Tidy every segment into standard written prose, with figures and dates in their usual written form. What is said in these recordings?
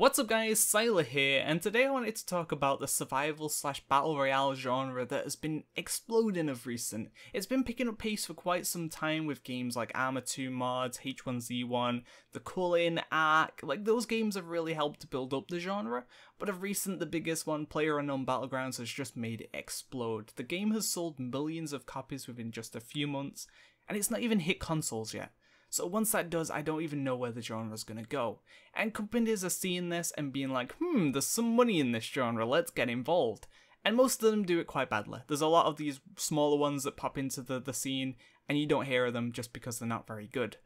What's up guys, Syiler here, and today I wanted to talk about the survival / battle royale genre that has been exploding of recent. It's been picking up pace for quite some time with games like Arma 2 mods, H1Z1, the Culling, Ark. Like, those games have really helped to build up the genre, but of recent the biggest one, PlayerUnknown Battlegrounds, has just made it explode. The game has sold millions of copies within just a few months, and it's not even hit consoles yet. So once that does, I don't even know where the genre's gonna go. And companies are seeing this and being like, there's some money in this genre, let's get involved. And most of them do it quite badly. There's a lot of these smaller ones that pop into the scene, and you don't hear of them just because they're not very good.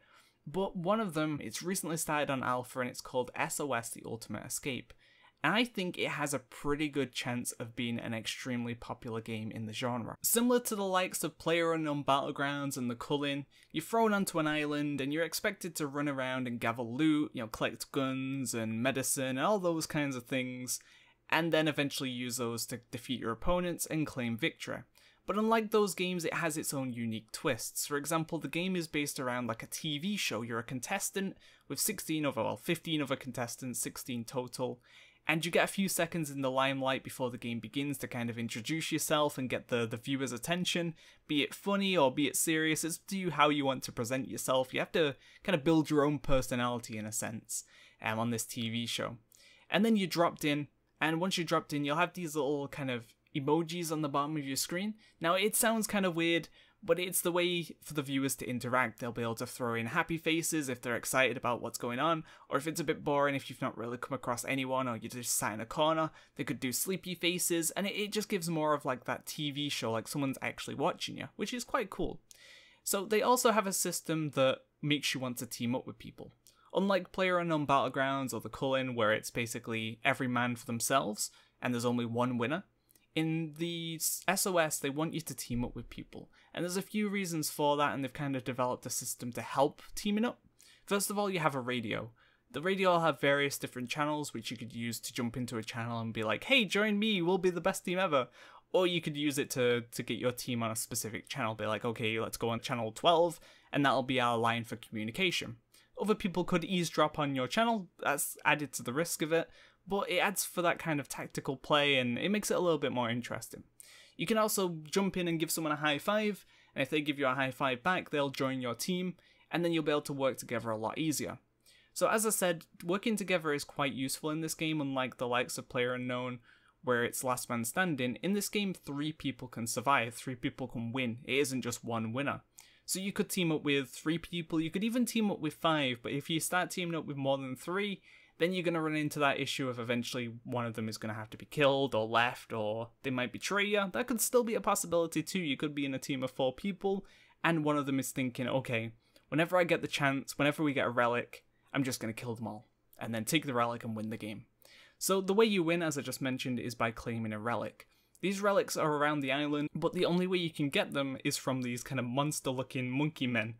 But one of them, it's recently started on alpha, and it's called SoS The Ultimate Escape. And I think it has a pretty good chance of being an extremely popular game in the genre. Similar to the likes of PlayerUnknown Battlegrounds and the Culling, you're thrown onto an island and you're expected to run around and gather loot, collect guns and medicine and all those kinds of things, and then eventually use those to defeat your opponents and claim victory. But unlike those games, it has its own unique twists. For example, the game is based around like a TV show. You're a contestant with 15 other contestants, 16 total. And you get a few seconds in the limelight before the game begins to kind of introduce yourself and get the viewer's attention, be it funny or be it serious. It's up to you how you want to present yourself. You have to kind of build your own personality in a sense on this TV show. And then you're dropped in, and once you're dropped in, you'll have these little kind of emojis on the bottom of your screen. Now, it sounds kind of weird, but it's the way for the viewers to interact. They'll be able to throw in happy faces if they're excited about what's going on, or if it's a bit boring, if you've not really come across anyone, or you just sat in a corner, they could do sleepy faces, and it just gives more of like that TV show, like someone's actually watching you, which is quite cool. So they also have a system that makes you want to team up with people. Unlike PlayerUnknown Battlegrounds or the Culling, where it's basically every man for themselves, and there's only one winner, in the SOS, they want you to team up with people. And there's a few reasons for that, and they've kind of developed a system to help teaming up. First of all, you have a radio. The radio will have various different channels, which you could use to jump into a channel and be like, hey, join me, we'll be the best team ever. Or you could use it to get your team on a specific channel. Be like, okay, let's go on channel 12, and that'll be our line for communication. Other people could eavesdrop on your channel. That's added to the risk of it, but it adds for that kind of tactical play, and it makes it a little bit more interesting. You can also jump in and give someone a high five, and if they give you a high five back, they'll join your team, and then you'll be able to work together a lot easier. So as I said, working together is quite useful in this game, unlike the likes of PlayerUnknown, where it's last man standing. In this game, 3 people can survive, 3 people can win. It isn't just one winner. So you could team up with 3 people, you could even team up with 5, but if you start teaming up with more than 3, then you're going to run into that issue of eventually one of them is going to have to be killed or left, or they might betray you. That could still be a possibility too. You could be in a team of 4 people, and one of them is thinking, okay, whenever I get the chance, whenever we get a relic, I'm just going to kill them all, and then take the relic and win the game. So the way you win, as I just mentioned, is by claiming a relic. These relics are around the island, but the only way you can get them is from these kind of monster-looking monkey men,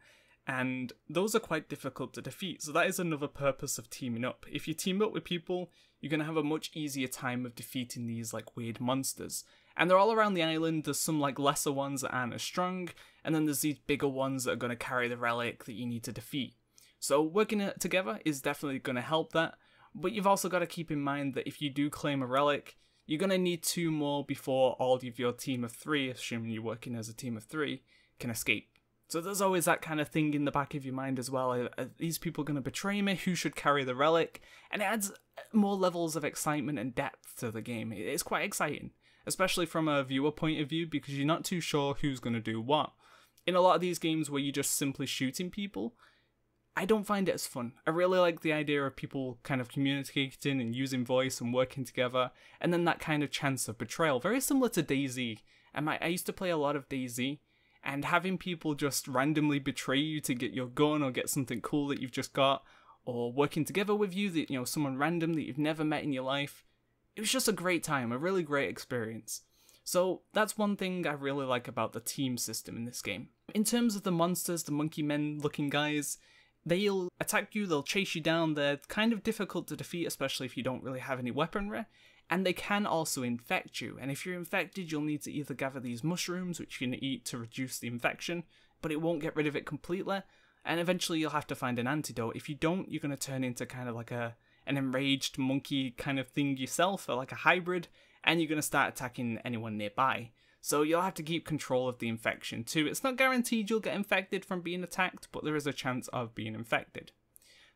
and those are quite difficult to defeat, so that is another purpose of teaming up. If you team up with people, you're going to have a much easier time of defeating these like weird monsters. And they're all around the island. There's some like lesser ones that aren't as strong, and then there's these bigger ones that are going to carry the relic that you need to defeat. So working it together is definitely going to help that, but you've also got to keep in mind that if you do claim a relic, you're going to need 2 more before all of your team of 3, assuming you're working as a team of 3, can escape. So there's always that kind of thing in the back of your mind as well. Are these people going to betray me? Who should carry the relic? And it adds more levels of excitement and depth to the game. It's quite exciting, especially from a viewer point of view, because you're not too sure who's going to do what. In a lot of these games where you're just simply shooting people, I don't find it as fun. I really like the idea of people kind of communicating and using voice and working together, and then that kind of chance of betrayal. Very similar to DayZ. And I used to play a lot of DayZ, and having people just randomly betray you to get your gun or get something cool that you've just got, or working together with you, that someone random that you've never met in your life, it was just a great time, a really great experience. So that's one thing I really like about the team system in this game. In terms of the monsters, the monkey men looking guys, they'll attack you, they'll chase you down, they're kind of difficult to defeat, especially if you don't really have any weaponry, and they can also infect you, and if you're infected, you'll need to either gather these mushrooms, which you can eat to reduce the infection, but it won't get rid of it completely, and eventually you'll have to find an antidote. If you don't, you're going to turn into kind of like an an enraged monkey kind of thing yourself, or like a hybrid, and you're going to start attacking anyone nearby. So you'll have to keep control of the infection too. It's not guaranteed you'll get infected from being attacked, but there is a chance of being infected.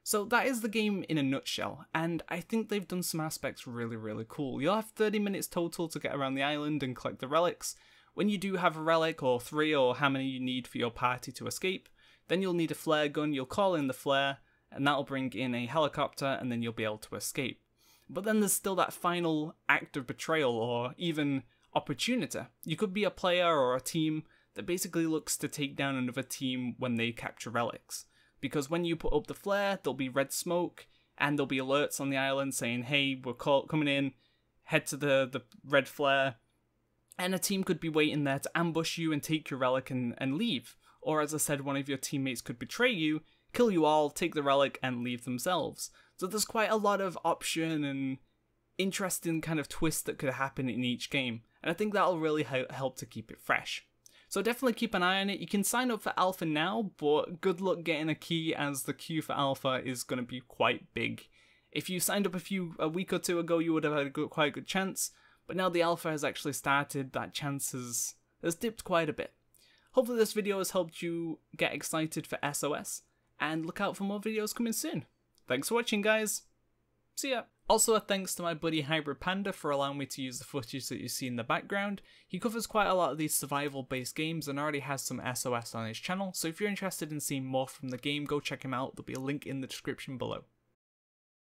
So that is the game in a nutshell, and I think they've done some aspects really cool. You'll have 30 minutes total to get around the island and collect the relics. When you do have a relic, or 3, or how many you need for your party to escape, then you'll need a flare gun. You'll call in the flare, and that'll bring in a helicopter, and then you'll be able to escape. But then there's still that final act of betrayal, or even opportunity. You could be a player or a team that basically looks to take down another team when they capture relics. Because when you put up the flare, there'll be red smoke, and there'll be alerts on the island saying, hey, we're coming in, head to the red flare, and a team could be waiting there to ambush you and take your relic and leave. Or as I said, one of your teammates could betray you, kill you all, take the relic, and leave themselves. So there's quite a lot of option and interesting kind of twists that could happen in each game, and I think that'll really help to keep it fresh. So definitely keep an eye on it. You can sign up for Alpha now, but good luck getting a key, as the queue for Alpha is going to be quite big. If you signed up a week or two ago, you would have had quite a good chance, but now the Alpha has actually started, that chance has dipped quite a bit. Hopefully this video has helped you get excited for SOS, and look out for more videos coming soon. Thanks for watching, guys. See ya. Also, a thanks to my buddy Hybrid Panda for allowing me to use the footage that you see in the background. He covers quite a lot of these survival based games and already has some SOS on his channel, so if you're interested in seeing more from the game, go check him out. There'll be a link in the description below.